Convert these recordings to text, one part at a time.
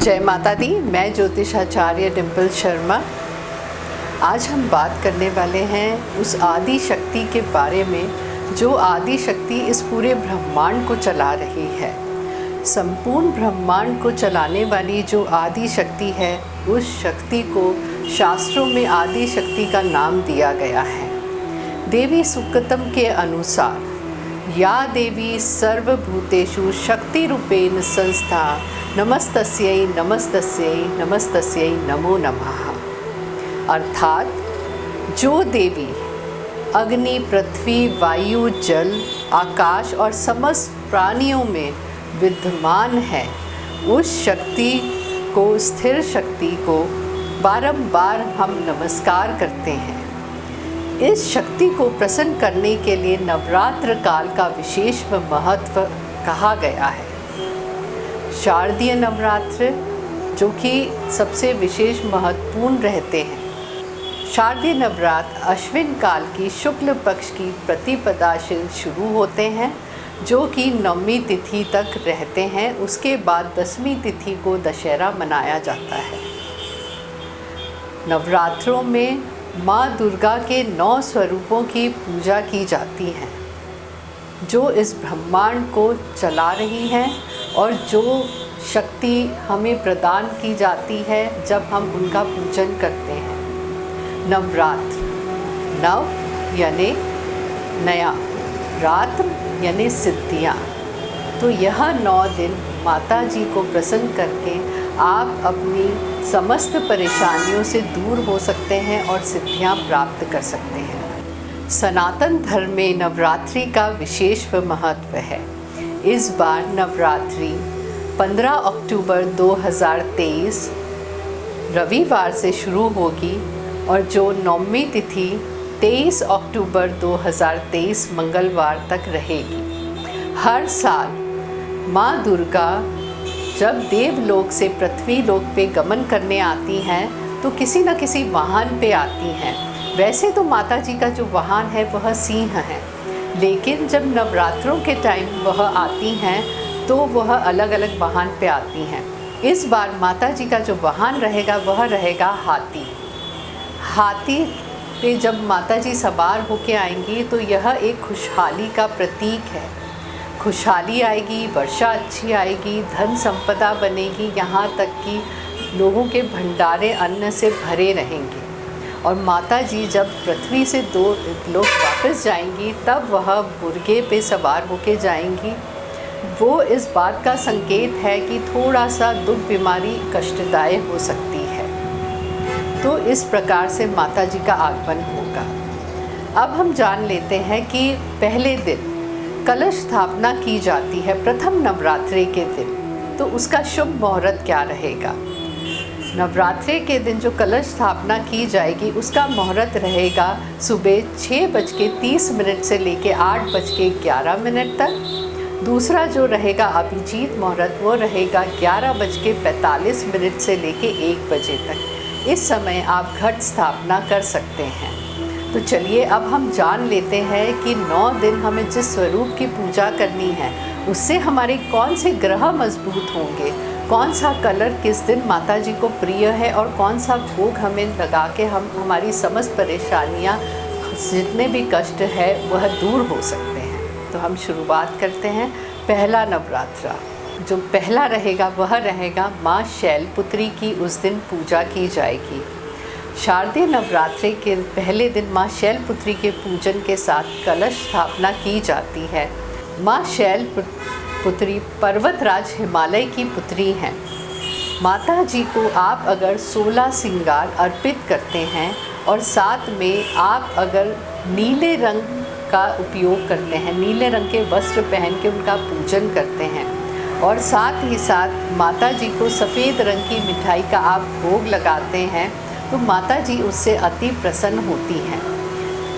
जय माता दी। मैं ज्योतिषाचार्य डिम्पल शर्मा। आज हम बात करने वाले हैं उस आदि शक्ति के बारे में जो आदि शक्ति इस पूरे ब्रह्मांड को चला रही है। संपूर्ण ब्रह्मांड को चलाने वाली जो आदि शक्ति है, उस शक्ति को शास्त्रों में आदि शक्ति का नाम दिया गया है। देवी सुक्तम के अनुसार या देवी सर्वभूतेषु शक्ति रूपेण संस्था नमस्तस्यै नमस्तस्यै नमस्तस्यै नमो नमः। अर्थात जो देवी अग्नि, पृथ्वी, वायु, जल, आकाश और समस्त प्राणियों में विद्यमान है, उस शक्ति को, स्थिर शक्ति को बारंबार हम नमस्कार करते हैं। इस शक्ति को प्रसन्न करने के लिए नवरात्र काल का विशेष महत्व कहा गया है। शारदीय नवरात्र जो कि सबसे विशेष महत्वपूर्ण रहते हैं। शारदीय नवरात्र अश्विन काल की शुक्ल पक्ष की प्रतिपदा से शुरू होते हैं, जो कि 9वीं तिथि तक रहते हैं। उसके बाद 10वीं तिथि को दशहरा मनाया जाता है। नवरात्रों में माँ दुर्गा के 9 स्वरूपों की पूजा की जाती है, जो इस ब्रह्मांड को चला रही हैं और जो शक्ति हमें प्रदान की जाती है जब हम उनका पूजन करते हैं। नवरात्र, नव यानी नया, रात्र यानी सिद्धियाँ। तो यह 9 दिन माता जी को प्रसन्न करके आप अपनी समस्त परेशानियों से दूर हो सकते हैं और सिद्धियाँ प्राप्त कर सकते हैं। सनातन धर्म में नवरात्रि का विशेष महत्व है। इस बार नवरात्रि 15 अक्टूबर 2023 रविवार से शुरू होगी और जो 9वीं तिथि 23 अक्टूबर 2023 मंगलवार तक रहेगी। हर साल माँ दुर्गा जब देवलोक से पृथ्वी लोक पे गमन करने आती हैं तो किसी न किसी वाहन पे आती हैं। वैसे तो माता जी का जो वाहन है वह सिंह है, लेकिन जब नवरात्रों के टाइम वह आती हैं तो वह अलग अलग वाहन पे आती हैं। इस बार माता जी का जो वाहन रहेगा वह रहेगा हाथी। हाथी पे जब माता जी सवार होके आएंगी तो यह एक खुशहाली का प्रतीक है। खुशहाली आएगी, वर्षा अच्छी आएगी, धन संपदा बनेगी, यहाँ तक कि लोगों के भंडारे अन्न से भरे रहेंगे। और माता जी जब पृथ्वी से 2 लोग वापस जाएंगी तब वह मुर्गे पे सवार होके जाएंगी। वो इस बात का संकेत है कि थोड़ा सा दुख, बीमारी कष्टदायक हो सकती है। तो इस प्रकार से माता जी का आगमन होगा। अब हम जान लेते हैं कि पहले दिन कलश स्थापना की जाती है प्रथम नवरात्रि के दिन, तो उसका शुभ मुहूर्त क्या रहेगा। नवरात्रि के दिन जो कलश स्थापना की जाएगी उसका मुहूर्त रहेगा सुबह 6:30 से लेके 8:11 तक। दूसरा जो रहेगा अभिजीत मुहूर्त वो रहेगा 11:45 से लेके 1 बजे तक। इस समय आप घट स्थापना कर सकते हैं। तो चलिए अब हम जान लेते हैं कि 9 दिन हमें जिस स्वरूप की पूजा करनी है उससे हमारे कौन से ग्रह मजबूत होंगे, कौन सा कलर किस दिन माता जी को प्रिय है और कौन सा भोग हमें लगा के हम हमारी समस्त परेशानियां, जितने भी कष्ट है वह दूर हो सकते हैं। तो हम शुरुआत करते हैं। पहला नवरात्रा जो पहला रहेगा वह रहेगा माँ शैलपुत्री की। उस दिन पूजा की जाएगी। शारदीय नवरात्रि के पहले दिन माँ शैलपुत्री के पूजन के साथ कलश स्थापना की जाती है। माँ शैलपुत्री पर्वतराज हिमालय की पुत्री हैं। माता जी को आप अगर 16 श्रृंगार अर्पित करते हैं और साथ में आप अगर नीले रंग का उपयोग करते हैं, नीले रंग के वस्त्र पहन के उनका पूजन करते हैं और साथ ही साथ माता जी को सफ़ेद रंग की मिठाई का आप भोग लगाते हैं, तो माता जी उससे अति प्रसन्न होती हैं।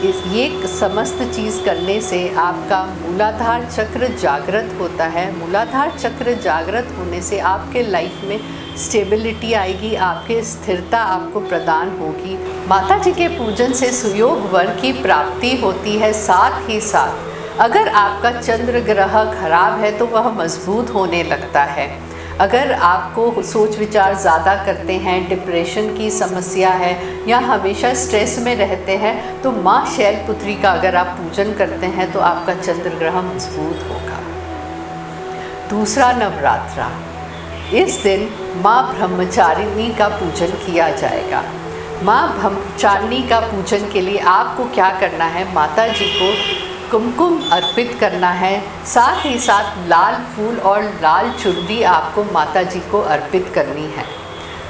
ये समस्त चीज़ करने से आपका मूलाधार चक्र जागृत होता है। मूलाधार चक्र जागृत होने से आपके लाइफ में स्टेबिलिटी आएगी, आपके स्थिरता आपको प्रदान होगी। माता जी के पूजन से सुयोग वर की प्राप्ति होती है। साथ ही साथ अगर आपका चंद्र ग्रह खराब है तो वह मजबूत होने लगता है। अगर आपको सोच विचार ज़्यादा करते हैं, डिप्रेशन की समस्या है या हमेशा स्ट्रेस में रहते हैं, तो माँ शैलपुत्री का अगर आप पूजन करते हैं तो आपका चंद्र ग्रह मजबूत होगा। दूसरा नवरात्रा, इस दिन माँ ब्रह्मचारिणी का पूजन किया जाएगा। माँ ब्रह्मचारिणी का पूजन के लिए आपको क्या करना है, माता जी को कुमकुम अर्पित करना है, साथ ही साथ लाल फूल और लाल चुनरी आपको माता जी को अर्पित करनी है।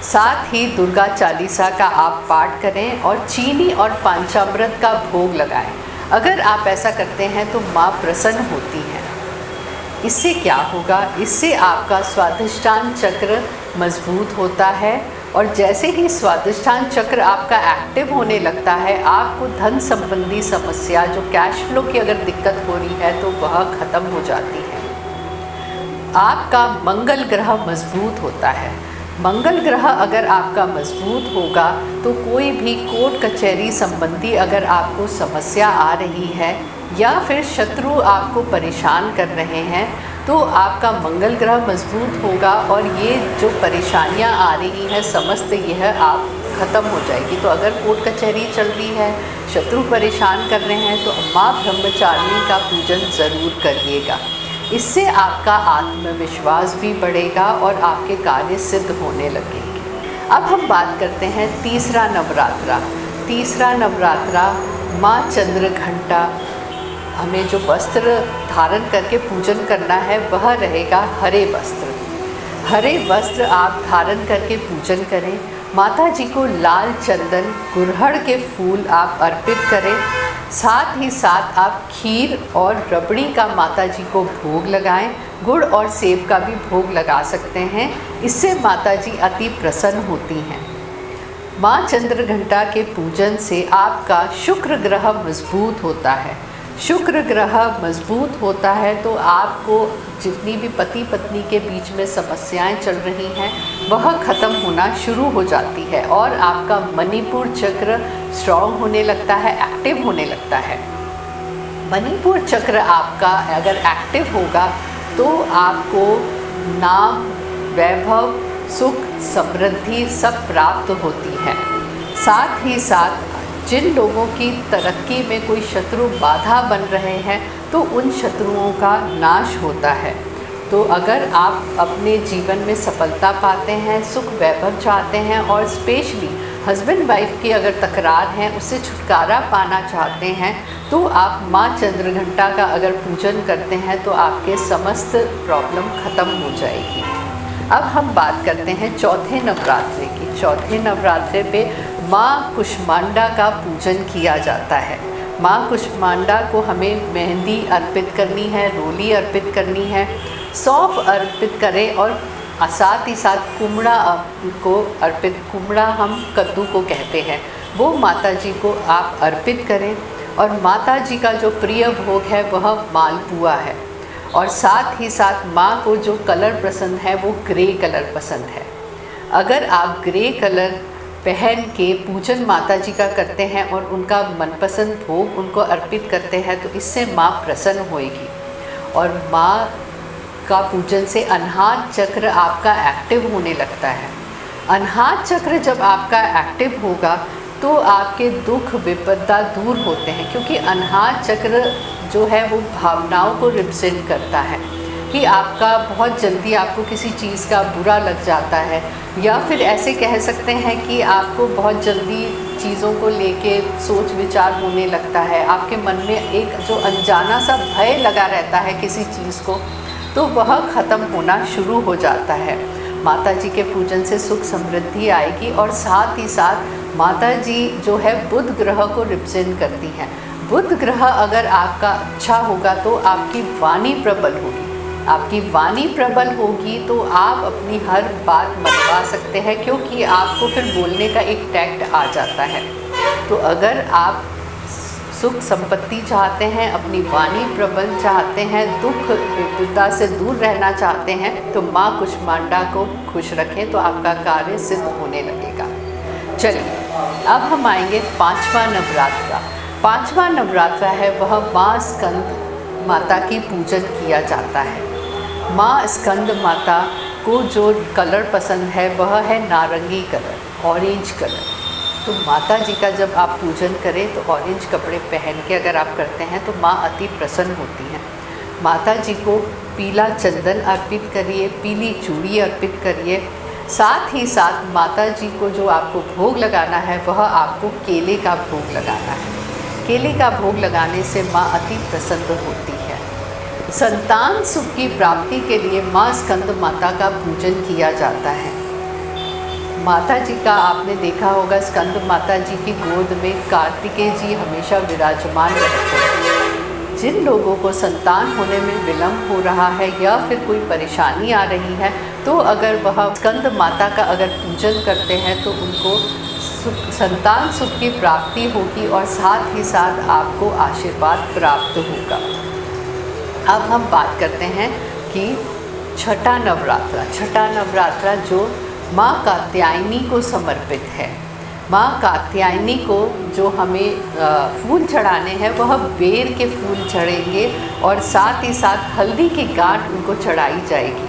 साथ ही दुर्गा चालीसा का आप पाठ करें और चीनी और पंचामृत का भोग लगाएं। अगर आप ऐसा करते हैं तो माँ प्रसन्न होती हैं। इससे क्या होगा, इससे आपका स्वादिष्टान चक्र मजबूत होता है और जैसे ही स्वादिष्टान चक्र आपका एक्टिव होने लगता है, आपको धन संबंधी समस्या, जो कैश फ्लो की अगर दिक्कत हो रही है तो वह ख़त्म हो जाती है। आपका मंगल ग्रह मजबूत होता है। मंगल ग्रह अगर आपका मजबूत होगा तो कोई भी कोर्ट कचहरी संबंधी अगर आपको समस्या आ रही है या फिर शत्रु आपको परेशान कर रहे हैं, तो आपका मंगल ग्रह मजबूत होगा और ये जो परेशानियां आ रही हैं समस्त यह आप ख़त्म हो जाएगी। तो अगर कोर्ट कचहरी चल रही है, शत्रु परेशान कर रहे हैं, तो माँ ब्रह्मचारिणी का पूजन ज़रूर करिएगा। इससे आपका आत्मविश्वास भी बढ़ेगा और आपके कार्य सिद्ध होने लगेंगे। अब हम बात करते हैं तीसरा नवरात्रा। तीसरा नवरात्रा माँ चंद्रघंटा, हमें जो वस्त्र धारण करके पूजन करना है वह रहेगा हरे वस्त्र। हरे वस्त्र आप धारण करके पूजन करें। माता जी को लाल चंदन, गुड़हल के फूल आप अर्पित करें। साथ ही साथ आप खीर और रबड़ी का माता जी को भोग लगाएं। गुड़ और सेब का भी भोग लगा सकते हैं। इससे माता जी अति प्रसन्न होती हैं। माँ चंद्रघंटा के पूजन से आपका शुक्र ग्रह मजबूत होता है। शुक्र ग्रह मजबूत होता है तो आपको जितनी भी पति पत्नी के बीच में समस्याएं चल रही हैं वह ख़त्म होना शुरू हो जाती है और आपका मणिपुर चक्र स्ट्रॉन्ग होने लगता है, एक्टिव होने लगता है। मणिपुर चक्र आपका अगर एक्टिव होगा तो आपको नाम, वैभव, सुख, समृद्धि सब प्राप्त होती है। साथ ही साथ जिन लोगों की तरक्की में कोई शत्रु बाधा बन रहे हैं तो उन शत्रुओं का नाश होता है। तो अगर आप अपने जीवन में सफलता पाते हैं, सुख वैभव चाहते हैं और स्पेशली हस्बैंड वाइफ की अगर तकरार है उससे छुटकारा पाना चाहते हैं, तो आप माँ चंद्रघंटा का अगर पूजन करते हैं तो आपके समस्त प्रॉब्लम ख़त्म हो जाएगी। अब हम बात करते हैं चौथे नवरात्रे की। चौथे नवरात्रे पे माँ कुष्मांडा का पूजन किया जाता है। माँ कुष्मांडा को हमें मेहंदी अर्पित करनी है, रोली अर्पित करनी है, सौंफ अर्पित करें और साथ ही साथ कुमड़ा को अर्पित, कुमड़ा हम कद्दू को कहते हैं, वो माता जी को आप अर्पित करें। और माता जी का जो प्रिय भोग है वह मालपुआ है। और साथ ही साथ माँ को जो कलर पसंद है वो ग्रे कलर पसंद है। अगर आप ग्रे कलर पहन के पूजन माता जी का करते हैं और उनका मनपसंद भोग उनको अर्पित करते हैं तो इससे माँ प्रसन्न होएगी। और माँ का पूजन से अनाहत चक्र आपका एक्टिव होने लगता है। अनाहत चक्र जब आपका एक्टिव होगा तो आपके दुख विपदा दूर होते हैं, क्योंकि अनाहत चक्र जो है वो भावनाओं को रिप्रेजेंट करता है कि आपका बहुत जल्दी आपको किसी चीज़ का बुरा लग जाता है, या फिर ऐसे कह सकते हैं कि आपको बहुत जल्दी चीज़ों को लेके सोच विचार होने लगता है। आपके मन में एक जो अनजाना सा भय लगा रहता है किसी चीज़ को, तो वह ख़त्म होना शुरू हो जाता है। माता जी के पूजन से सुख समृद्धि आएगी। और साथ ही साथ माता जी जो है बुध ग्रह को रिप्रेजेंट करती हैं। बुध ग्रह अगर आपका अच्छा होगा तो आपकी वाणी प्रबल होगी। आपकी वाणी प्रबल होगी तो आप अपनी हर बात मनवा सकते हैं, क्योंकि आपको फिर बोलने का एक टैक्ट आ जाता है। तो अगर आप सुख संपत्ति चाहते हैं, अपनी वाणी प्रबल चाहते हैं, दुख विपदा से दूर रहना चाहते हैं, तो माँ कुष्मांडा को खुश रखें तो आपका कार्य सिद्ध होने लगेगा। चलिए अब हम आएंगे पांचवा नवरात्रा। पांचवा नवरात्रा है वह माँ स्कंद माता की पूजन किया जाता है। माँ स्कंद माता को जो कलर पसंद है वह है नारंगी कलर, ऑरेंज कलर। तो माता जी का जब आप पूजन करें तो ऑरेंज कपड़े पहन के अगर आप करते हैं तो माँ अति प्रसन्न होती हैं। माता जी को पीला चंदन अर्पित करिए, पीली चूड़ी अर्पित करिए। साथ ही साथ माता जी को जो आपको भोग लगाना है वह आपको केले का भोग लगाना है। केले का भोग लगाने से माँ अति प्रसन्न होती है। संतान सुख की प्राप्ति के लिए माँ स्कंद माता का पूजन किया जाता है। माता जी का आपने देखा होगा, स्कंद माता जी की गोद में कार्तिकेय जी हमेशा विराजमान रहते हैं। जिन लोगों को संतान होने में विलम्ब हो रहा है या फिर कोई परेशानी आ रही है, तो अगर वह स्कंद माता का अगर पूजन करते हैं तो उनको संतान सुख की प्राप्ति होगी और साथ ही साथ आपको आशीर्वाद प्राप्त होगा। अब हम बात करते हैं कि छठा नवरात्रा जो माँ कात्यायनी को समर्पित है। माँ कात्यायनी को जो हमें फूल चढ़ाने हैं वह बेर के फूल चढ़ेंगे और साथ ही साथ हल्दी की गांठ उनको चढ़ाई जाएगी।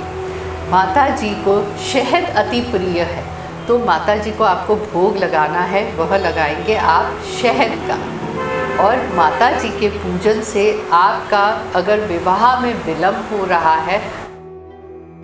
माता जी को शहद अति प्रिय है, तो माता जी को आपको भोग लगाना है, वह लगाएंगे आप शहद का। और माता जी के पूजन से आपका अगर विवाह में विलम्ब हो रहा है,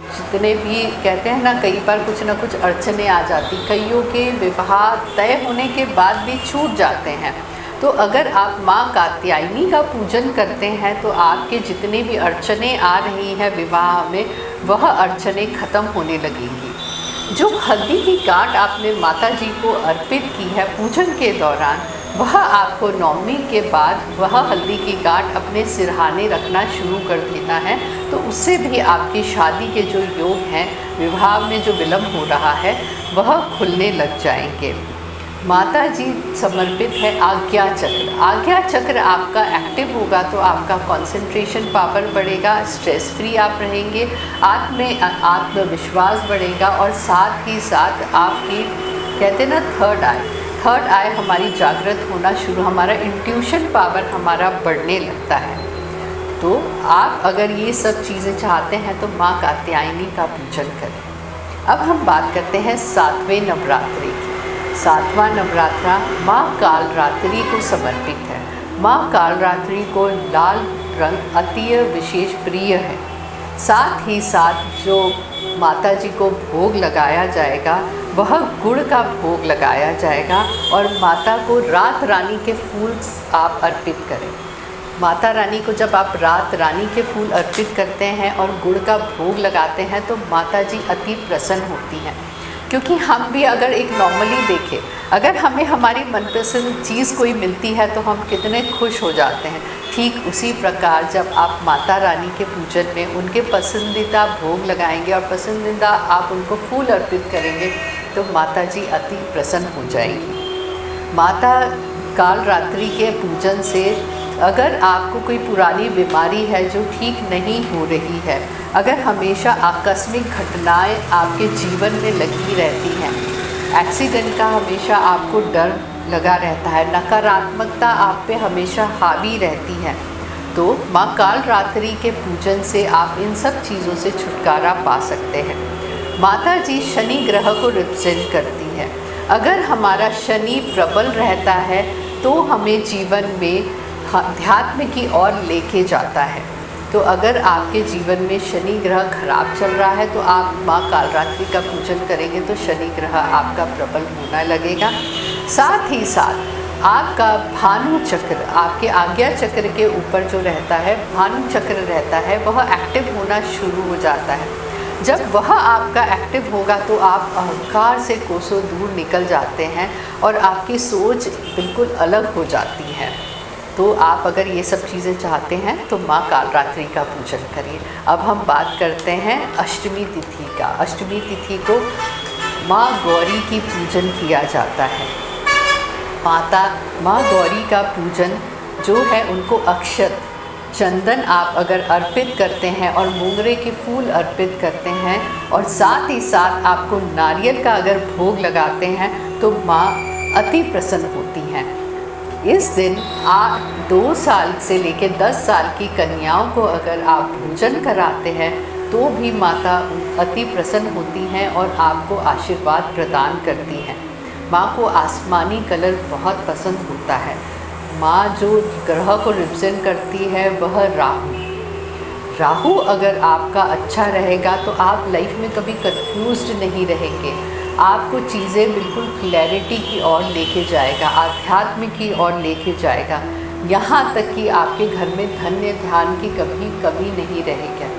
जितने भी कहते हैं ना, कई बार कुछ ना कुछ अड़चने आ जाती, कईयों के विवाह तय होने के बाद भी छूट जाते हैं। तो अगर आप माँ कात्यायनी का पूजन करते हैं तो आपके जितने भी अड़चने आ रही हैं विवाह में, वह अड़चने ख़त्म होने लगेंगी। जो हल्दी की गांठ आपने माता जी को अर्पित की है पूजन के दौरान, वह आपको नवमी के बाद वह हल्दी की गांठ अपने सिरहाने रखना शुरू कर देना है। तो उससे भी आपकी शादी के जो योग हैं, विवाह में जो विलम्ब हो रहा है, वह खुलने लग जाएंगे। माता जी समर्पित है आज्ञा चक्र। आज्ञा चक्र आपका एक्टिव होगा तो आपका कंसंट्रेशन पावर बढ़ेगा, स्ट्रेस फ्री आप रहेंगे, आत्मविश्वास बढ़ेगा और साथ ही साथ आपकी कहते हैं ना थर्ड आई हमारी जागृत होना शुरू, हमारा इंट्यूशन पावर हमारा बढ़ने लगता है। तो आप अगर ये सब चीज़ें चाहते हैं तो माँ कात्यायनी का पूजन करें। अब हम बात करते हैं 7वें नवरात्रि की। 7वां नवरात्रा माँ कालरात्रि को समर्पित है। माँ कालरात्रि को लाल रंग अति विशेष प्रिय है। साथ ही साथ जो माता जी को भोग लगाया जाएगा वह गुड़ का भोग लगाया जाएगा और माता को रात रानी के फूल आप अर्पित करें। माता रानी को जब आप रात रानी के फूल अर्पित करते हैं और गुड़ का भोग लगाते हैं तो माता जी अति प्रसन्न होती हैं। क्योंकि हम भी अगर एक नॉर्मली देखें, अगर हमें हमारी मनपसंद चीज़ कोई मिलती है तो हम कितने खुश हो जाते हैं, ठीक उसी प्रकार जब आप माता रानी के पूजन में उनके पसंदीदा भोग लगाएंगे और पसंदीदा आप उनको फूल अर्पित करेंगे तो माता जी अति प्रसन्न हो जाएंगी। माता कालरात्रि के पूजन से अगर आपको कोई पुरानी बीमारी है जो ठीक नहीं हो रही है, अगर हमेशा आकस्मिक घटनाएं आपके जीवन में लगी रहती हैं, एक्सीडेंट का हमेशा आपको डर लगा रहता है, नकारात्मकता आप पे हमेशा हावी रहती है, तो माँ कालरात्रि के पूजन से आप इन सब चीज़ों से छुटकारा पा सकते हैं। माता जी शनि ग्रह को रिप्रेजेंट करती है। अगर हमारा शनि प्रबल रहता है तो हमें जीवन में अध्यात्म की ओर लेके जाता है। तो अगर आपके जीवन में शनि ग्रह खराब चल रहा है तो आप माँ कालरात्रि का पूजन करेंगे तो शनि ग्रह आपका प्रबल होने लगेगा। साथ ही साथ आपका भानु चक्र, आपके आज्ञा चक्र के ऊपर जो रहता है भानु चक्र रहता है, वह एक्टिव होना शुरू हो जाता है। जब वह आपका एक्टिव होगा तो आप अहंकार से कोसों दूर निकल जाते हैं और आपकी सोच बिल्कुल अलग हो जाती है। तो आप अगर ये सब चीज़ें चाहते हैं तो माँ कालरात्रि का पूजन करिए। अब हम बात करते हैं अष्टमी तिथि का। अष्टमी तिथि को माँ गौरी की पूजन किया जाता है। माँ गौरी का पूजन जो है उनको अक्षत चंदन आप अगर अर्पित करते हैं और मोगरे के फूल अर्पित करते हैं और साथ ही साथ आपको नारियल का अगर भोग लगाते हैं तो माँ अति प्रसन्न होती हैं। इस दिन 2 साल से लेकर 10 साल की कन्याओं को अगर आप पूजन कराते हैं तो भी माता अति प्रसन्न होती हैं और आपको आशीर्वाद प्रदान करती हैं। माँ को आसमानी कलर बहुत पसंद होता है। माँ जो ग्रह को रिप्रेजेंट करती है वह राहु अगर आपका अच्छा रहेगा तो आप लाइफ में कभी कंफ्यूज्ड नहीं रहेंगे। आपको चीज़ें बिल्कुल क्लैरिटी की ओर लेके जाएगा, आध्यात्म की ओर लेके जाएगा, यहाँ तक कि आपके घर में धन्य ध्यान की कभी कमी नहीं रहेगी।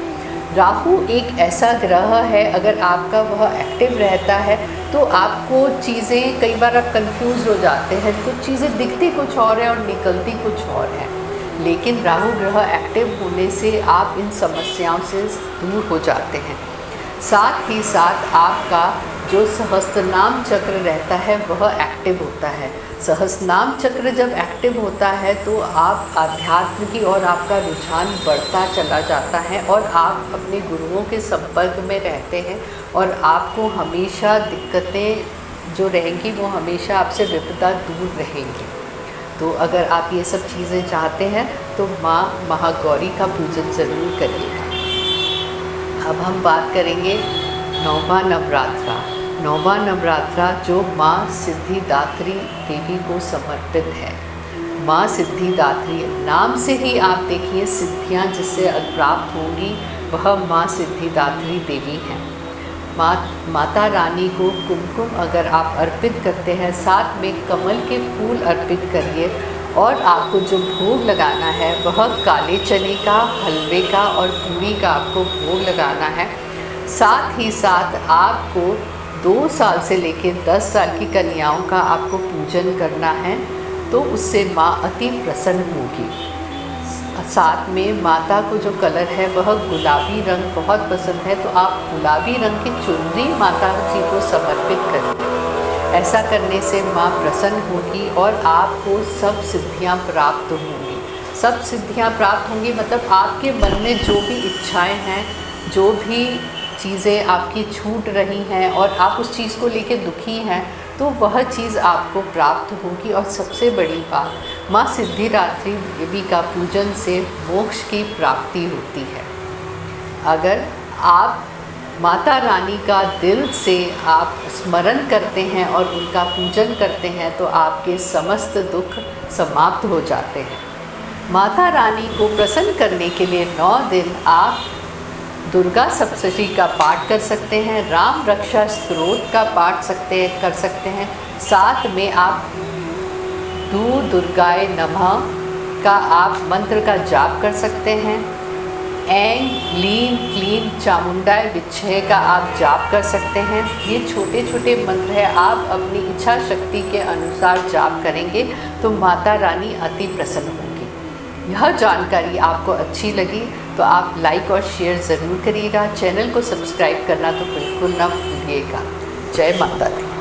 राहु एक ऐसा ग्रह है, अगर आपका वह एक्टिव रहता है तो आपको चीज़ें, कई बार आप कंफ्यूज हो जाते हैं, कुछ चीज़ें दिखती कुछ और है और निकलती कुछ और है, लेकिन राहु ग्रह एक्टिव होने से आप इन समस्याओं से दूर हो जाते हैं। साथ ही साथ आपका जो सहस्त्रनाम चक्र रहता है वह एक्टिव होता है। सहस्त्रनाम चक्र जब एक्टिव होता है तो आप आध्यात्म की ओर आपका रुझान बढ़ता चला जाता है और आप अपने गुरुओं के संपर्क में रहते हैं और आपको हमेशा दिक्कतें जो रहेंगी वो हमेशा आपसे विपदा दूर रहेंगी। तो अगर आप ये सब चीज़ें चाहते हैं तो माँ महागौरी का पूजन ज़रूर करिएगा। अब हम बात करेंगे नौवा नवरात्रा। नौवा नवरात्रा जो माँ सिद्धिदात्री देवी को समर्पित है। माँ सिद्धिदात्री, नाम से ही आप देखिए सिद्धियाँ जिससे प्राप्त होंगी वह माँ सिद्धिदात्री देवी हैं। माता रानी को कुमकुम अगर आप अर्पित करते हैं, साथ में कमल के फूल अर्पित करिए और आपको जो भोग लगाना है वह काले चने का, हलवे का और पूरी का आपको भोग लगाना है। साथ ही साथ आपको 2 साल से लेकर 10 साल की कन्याओं का आपको पूजन करना है, तो उससे माँ अति प्रसन्न होगी। साथ में माता को जो कलर है वह गुलाबी रंग बहुत पसंद है, तो आप गुलाबी रंग की चुनरी माता जी को समर्पित करें। ऐसा करने से माँ प्रसन्न होगी और आपको सब सिद्धियाँ प्राप्त होंगी। सब सिद्धियाँ प्राप्त होंगी मतलब आपके मन में जो भी इच्छाएं हैं, जो भी चीज़ें आपकी छूट रही हैं और आप उस चीज़ को लेके दुखी हैं, तो वह चीज़ आपको प्राप्त होगी। और सबसे बड़ी बात, माँ सिद्धिदात्री देवी का पूजन से मोक्ष की प्राप्ति होती है। अगर आप माता रानी का दिल से आप स्मरण करते हैं और उनका पूजन करते हैं तो आपके समस्त दुख समाप्त हो जाते हैं। माता रानी को प्रसन्न करने के लिए 9 दिन आप दुर्गा सप्तशती का पाठ कर सकते हैं, राम रक्षा स्तोत्र का पाठ कर सकते हैं। साथ में आप दुर्गाय नमः का आप मंत्र का जाप कर सकते हैं। ऐं लीं क्लीं चामुंडाय विच्छय का आप जाप कर सकते हैं। ये छोटे छोटे मंत्र है, आप अपनी इच्छा शक्ति के अनुसार जाप करेंगे तो माता रानी अति प्रसन्न होंगी। यह जानकारी आपको अच्छी लगी तो आप लाइक और शेयर ज़रूर करिएगा। चैनल को सब्सक्राइब करना तो बिल्कुल ना भूलिएगा। जय माता दी।